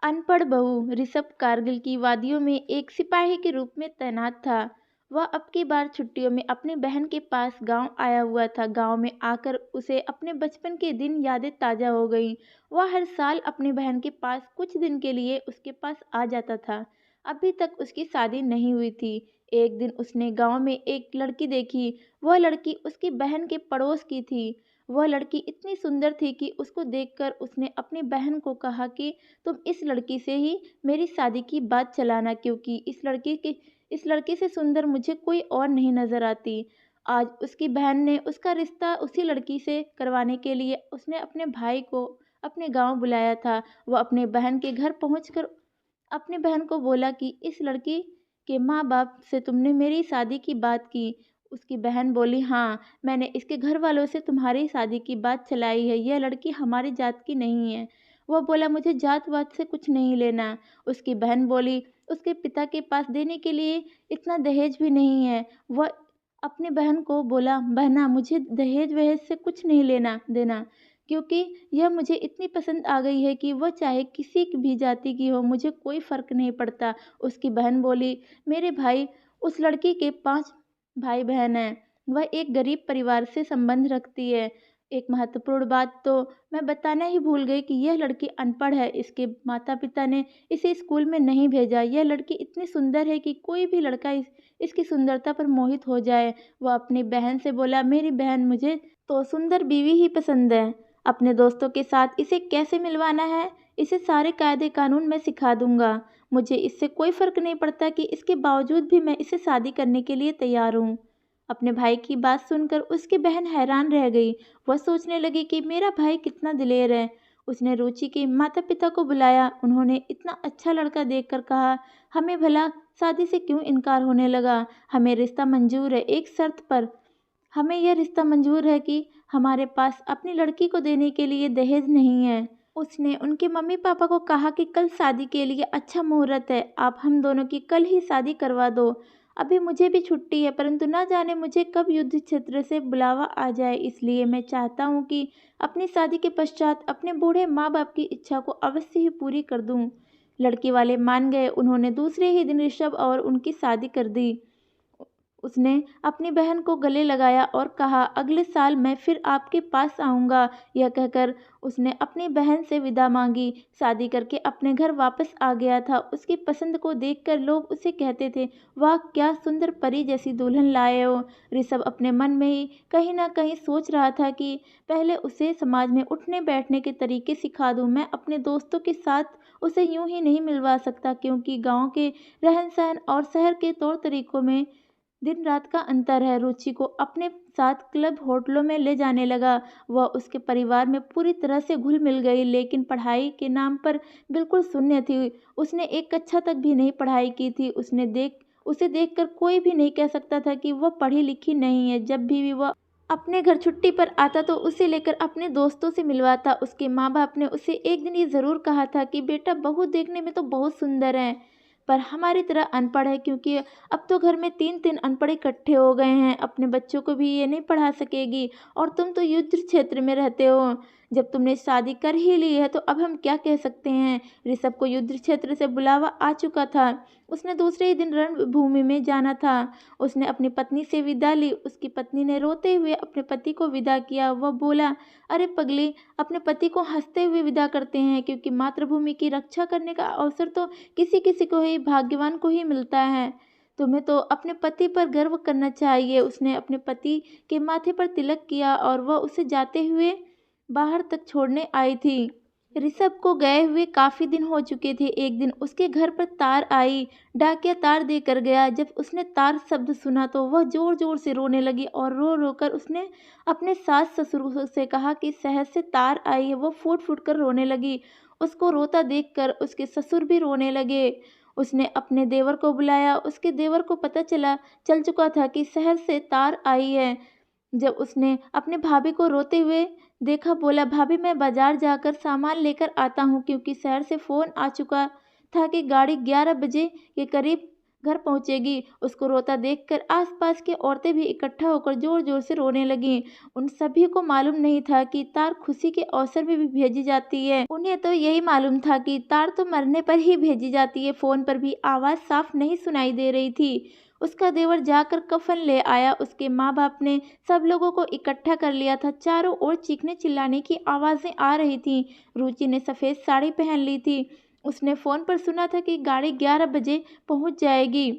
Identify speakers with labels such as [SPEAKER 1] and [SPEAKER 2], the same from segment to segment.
[SPEAKER 1] अनपढ़ बहू ऋषभ कारगिल की वादियों में एक सिपाही के रूप में तैनात था। वह अब की बार छुट्टियों में अपनी बहन के पास गांव आया हुआ था। गांव में आकर उसे अपने बचपन के दिन यादें ताज़ा हो गईं। वह हर साल अपनी बहन के पास कुछ दिन के लिए उसके पास आ जाता था। अभी तक उसकी शादी नहीं हुई थी। एक दिन उसने गांव में एक लड़की देखी। वह लड़की उसकी बहन के पड़ोस की थी। वह लड़की इतनी सुंदर थी कि उसको देखकर उसने अपनी बहन को कहा कि तुम इस लड़की से ही मेरी शादी की बात चलाना, क्योंकि इस लड़के से सुंदर मुझे कोई और नहीं नजर आती। आज उसकी बहन ने उसका रिश्ता उसी लड़की से करवाने के लिए उसने अपने भाई को अपने गांव बुलाया था। वह अपने बहन के घर पहुंचकर अपनी बहन को बोला कि इस लड़की के माँ बाप से तुमने मेरी शादी की बात की। उसकी बहन बोली, हाँ, मैंने इसके घर वालों से तुम्हारी शादी की बात चलाई है। यह लड़की हमारी जात की नहीं है। वह बोला, मुझे जात वात से कुछ नहीं लेना। उसकी बहन बोली, उसके पिता के पास देने के लिए इतना दहेज भी नहीं है। वह अपनी बहन को बोला, बहना, मुझे दहेज वहेज से कुछ नहीं लेना देना, क्योंकि यह मुझे इतनी पसंद आ गई है कि वह चाहे किसी भी जाति की हो, मुझे कोई फ़र्क नहीं पड़ता। उसकी बहन बोली, मेरे भाई, उस लड़की के 5 भाई बहन हैं। वह एक गरीब परिवार से संबंध रखती है। एक महत्वपूर्ण बात तो मैं बताना ही भूल गई कि यह लड़की अनपढ़ है। इसके माता पिता ने इसे स्कूल में नहीं भेजा। यह लड़की इतनी सुंदर है कि कोई भी लड़का इसकी सुंदरता पर मोहित हो जाए। वह अपनी बहन से बोला, मेरी बहन, मुझे तो सुंदर बीवी ही पसंद है। अपने दोस्तों के साथ इसे कैसे मिलवाना है, इसे सारे कायदे कानून मैं सिखा दूंगा। मुझे इससे कोई फ़र्क नहीं पड़ता कि इसके बावजूद भी मैं इसे शादी करने के लिए तैयार हूँ। अपने भाई की बात सुनकर उसकी बहन हैरान रह गई। वह सोचने लगी कि मेरा भाई कितना दिलेर है। उसने रुचि के माता पिता को बुलाया। उन्होंने इतना अच्छा लड़का देखकर कहा, हमें भला शादी से क्यों इनकार होने लगा? हमें रिश्ता मंजूर है, एक शर्त पर। हमें यह रिश्ता मंजूर है कि हमारे पास अपनी लड़की को देने के लिए दहेज नहीं है। उसने उनके मम्मी पापा को कहा कि कल शादी के लिए अच्छा मुहूर्त है, आप हम दोनों की कल ही शादी करवा दो। अभी मुझे भी छुट्टी है, परंतु ना जाने मुझे कब युद्ध क्षेत्र से बुलावा आ जाए, इसलिए मैं चाहता हूँ कि अपनी शादी के पश्चात अपने बूढ़े माँ बाप की इच्छा को अवश्य ही पूरी कर दूँ। लड़की वाले मान गए। उन्होंने दूसरे ही दिन ऋषभ और उनकी शादी कर दी। उसने अपनी बहन को गले लगाया और कहा, अगले साल मैं फिर आपके पास आऊँगा। यह कहकर उसने अपनी बहन से विदा मांगी। शादी करके अपने घर वापस आ गया था। उसकी पसंद को देखकर लोग उसे कहते थे, वाह, क्या सुंदर परी जैसी दुल्हन लाए हो। ऋषभ अपने मन में ही कहीं ना कहीं सोच रहा था कि पहले उसे समाज में उठने बैठने के तरीके सिखा दूँ। मैं अपने दोस्तों के साथ उसे यूं ही नहीं मिलवा सकता, क्योंकि गाँव के रहन सहन और शहर के तौर तरीकों में दिन रात का अंतर है। रुचि को अपने साथ क्लब होटलों में ले जाने लगा। वह उसके परिवार में पूरी तरह से घुल मिल गई, लेकिन पढ़ाई के नाम पर बिल्कुल शून्य थी। उसने एक कक्षा तक भी नहीं पढ़ाई की थी। उसे देखकर कोई भी नहीं कह सकता था कि वह पढ़ी लिखी नहीं है। जब भी वह अपने घर छुट्टी पर आता तो उसे लेकर अपने दोस्तों से मिलवाता। उसके माँ बाप ने उसे एक दिन ये ज़रूर कहा था कि बेटा, बहू देखने में तो बहुत सुंदर है, पर हमारी तरह अनपढ़ है, क्योंकि अब तो घर में 3-3 अनपढ़ इकट्ठे हो गए हैं। अपने बच्चों को भी ये नहीं पढ़ा सकेगी, और तुम तो युद्ध क्षेत्र में रहते हो। जब तुमने शादी कर ही ली है तो अब हम क्या कह सकते हैं। ऋषभ को युद्ध क्षेत्र से बुलावा आ चुका था। उसने दूसरे ही दिन रणभूमि में जाना था। उसने अपनी पत्नी से विदा ली। उसकी पत्नी ने रोते हुए अपने पति को विदा किया। वह बोला, अरे पगली, अपने पति को हंसते हुए विदा करते हैं, क्योंकि मातृभूमि की रक्षा करने का अवसर तो किसी किसी को ही, भाग्यवान को ही मिलता है। तुम्हें तो अपने पति पर गर्व करना चाहिए। उसने अपने पति के माथे पर तिलक किया और वह उसे जाते हुए बाहर तक छोड़ने आई थी। ऋषभ को गए हुए काफी दिन हो चुके थे। एक दिन उसके घर पर तार आई। डाकिया तार देकर गया। जब उसने तार शब्द सुना तो वह जोर जोर से रोने लगी, और रो रो कर उसने अपने सास ससुर से कहा कि शहर से तार आई है। वो फूट फूट कर रोने लगी। उसको रोता देखकर उसके ससुर भी रोने लगे। उसने अपने देवर को बुलाया। उसके देवर को पता चल चुका था कि शहर से तार आई है। जब उसने अपने भाभी को रोते हुए देखा, बोला, भाभी, मैं बाजार जाकर सामान लेकर आता हूँ, क्योंकि शहर से फ़ोन आ चुका था कि गाड़ी 11 बजे के करीब घर पहुंचेगी। उसको रोता देखकर आसपास की औरतें भी इकट्ठा होकर जोर जोर से रोने लगीं। उन सभी को मालूम नहीं था कि तार खुशी के अवसर में भी भेजी जाती है। उन्हें तो यही मालूम था कि तार तो मरने पर ही भेजी जाती है। फोन पर भी आवाज़ साफ नहीं सुनाई दे रही थी। उसका देवर जाकर कफन ले आया। उसके माँ बाप ने सब लोगों को इकट्ठा कर लिया था। चारों ओर चीखने चिल्लाने की आवाज़ें आ रही थीं। रुचि ने सफ़ेद साड़ी पहन ली थी। उसने फ़ोन पर सुना था कि गाड़ी 11 बजे पहुंच जाएगी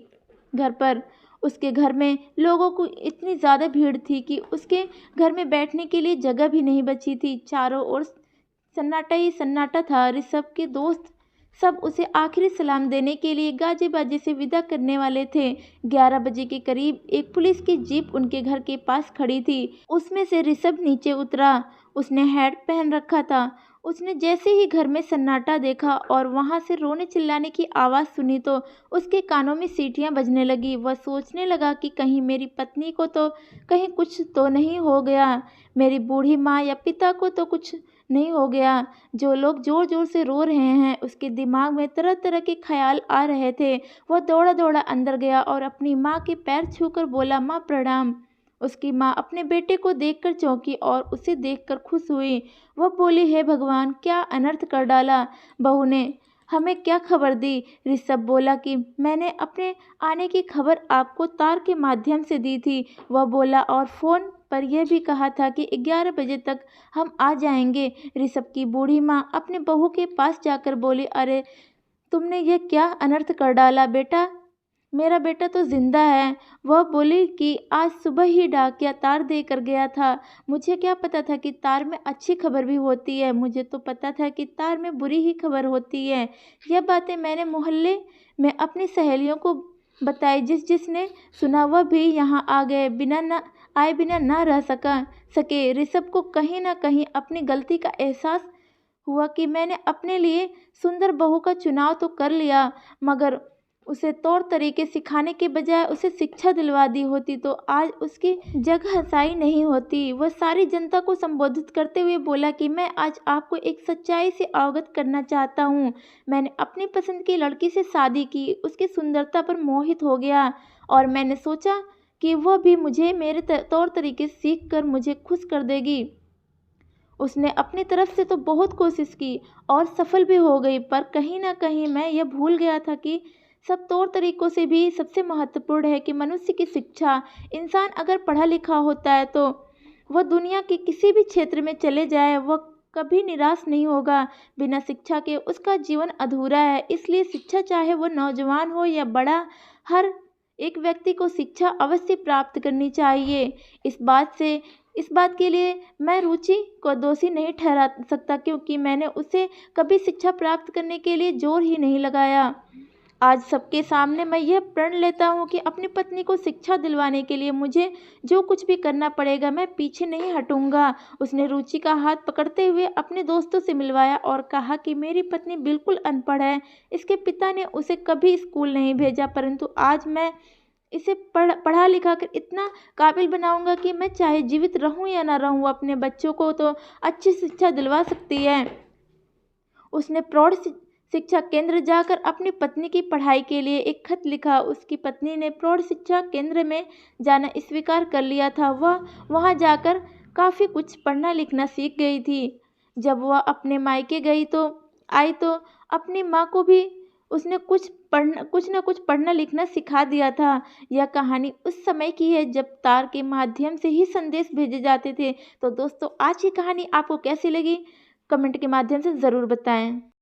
[SPEAKER 1] घर पर। उसके घर में लोगों को इतनी ज़्यादा भीड़ थी कि उसके घर में बैठने के लिए जगह भी नहीं बची थी। चारों ओर सन्नाटा ही सन्नाटा था। ऋषभ के दोस्त सब उसे आखिरी सलाम देने के लिए गाजे बाजे से विदा करने वाले थे। 11 बजे के करीब एक पुलिस की जीप उनके घर के पास खड़ी थी। उसमें से ऋषभ नीचे उतरा। उसने हैट पहन रखा था। उसने जैसे ही घर में सन्नाटा देखा और वहां से रोने चिल्लाने की आवाज़ सुनी तो उसके कानों में सीटियां बजने लगी। वह सोचने लगा कि कहीं मेरी पत्नी को तो कहीं कुछ तो नहीं हो गया, मेरी बूढ़ी माँ या पिता को तो कुछ नहीं हो गया। जो लोग जोर जोर से रो रहे हैं। उसके दिमाग में तरह तरह के ख्याल आ रहे थे। वह दौड़ा दौड़ा अंदर गया और अपनी माँ के पैर छूकर बोला, माँ प्रणाम। उसकी माँ अपने बेटे को देखकर चौंकी और उसे देखकर खुश हुई। वह बोली, हे भगवान, क्या अनर्थ कर डाला। बहू ने हमें क्या खबर दी। ऋषभ बोला कि मैंने अपने आने की खबर आपको तार के माध्यम से दी थी। वह बोला, और फ़ोन पर यह भी कहा था कि 11 बजे तक हम आ जाएंगे। ऋषभ की बूढ़ी माँ अपने बहू के पास जाकर बोली, अरे तुमने ये क्या अनर्थ कर डाला बेटा, मेरा बेटा तो जिंदा है। वह बोली कि आज सुबह ही डाकिया तार दे कर गया था। मुझे क्या पता था कि तार में अच्छी खबर भी होती है। मुझे तो पता था कि तार में बुरी ही खबर होती है। यह बातें मैंने मोहल्ले में अपनी सहेलियों को बताई। जिसने सुना वह भी यहाँ आ गए, बिना ना रह सके। ऋषभ को कहीं ना कहीं अपनी गलती का एहसास हुआ कि मैंने अपने लिए सुंदर बहू का चुनाव तो कर लिया, मगर उसे तौर तरीके सिखाने के बजाय उसे शिक्षा दिलवा दी होती तो आज उसकी जगह हंसाई नहीं होती। वह सारी जनता को संबोधित करते हुए बोला कि मैं आज आपको एक सच्चाई से अवगत करना चाहता हूँ। मैंने अपनी पसंद की लड़की से शादी की, उसकी सुंदरता पर मोहित हो गया और मैंने सोचा कि वह भी मुझे मेरे तौर तरीके सीख कर मुझे खुश कर देगी। उसने अपनी तरफ से तो बहुत कोशिश की और सफल भी हो गई, पर कहीं ना कहीं मैं यह भूल गया था कि सब तौर तरीकों से भी सबसे महत्वपूर्ण है कि मनुष्य की शिक्षा। इंसान अगर पढ़ा लिखा होता है तो वह दुनिया के किसी भी क्षेत्र में चले जाए, वह कभी निराश नहीं होगा। बिना शिक्षा के उसका जीवन अधूरा है। इसलिए शिक्षा, चाहे वो नौजवान हो या बड़ा, हर एक व्यक्ति को शिक्षा अवश्य प्राप्त करनी चाहिए। इस बात के लिए मैं रुचि को दोषी नहीं ठहरा सकता, क्योंकि मैंने उसे कभी शिक्षा प्राप्त करने के लिए जोर ही नहीं लगाया। आज सबके सामने मैं यह प्रण लेता हूँ कि अपनी पत्नी को शिक्षा दिलवाने के लिए मुझे जो कुछ भी करना पड़ेगा, मैं पीछे नहीं हटूंगा। उसने रुचि का हाथ पकड़ते हुए अपने दोस्तों से मिलवाया और कहा कि मेरी पत्नी बिल्कुल अनपढ़ है। इसके पिता ने उसे कभी स्कूल नहीं भेजा, परंतु आज मैं इसे पढ़ा लिखा कर इतना काबिल बनाऊंगा कि मैं चाहे जीवित रहूं या ना रहूं, अपने बच्चों को तो अच्छी शिक्षा दिलवा सकती है। उसने प्रौढ़ शिक्षा केंद्र जाकर अपनी पत्नी की पढ़ाई के लिए एक खत लिखा। उसकी पत्नी ने प्रौढ़ शिक्षा केंद्र में जाना स्वीकार कर लिया था। वह वहां जाकर काफ़ी कुछ पढ़ना लिखना सीख गई थी। जब वह अपने मायके आई तो अपनी माँ को भी उसने कुछ न कुछ पढ़ना लिखना सिखा दिया था। यह कहानी उस समय की है जब तार के माध्यम से ही संदेश भेजे जाते थे। तो दोस्तों, आज की कहानी आपको कैसी लगी, कमेंट के माध्यम से ज़रूर बताएं।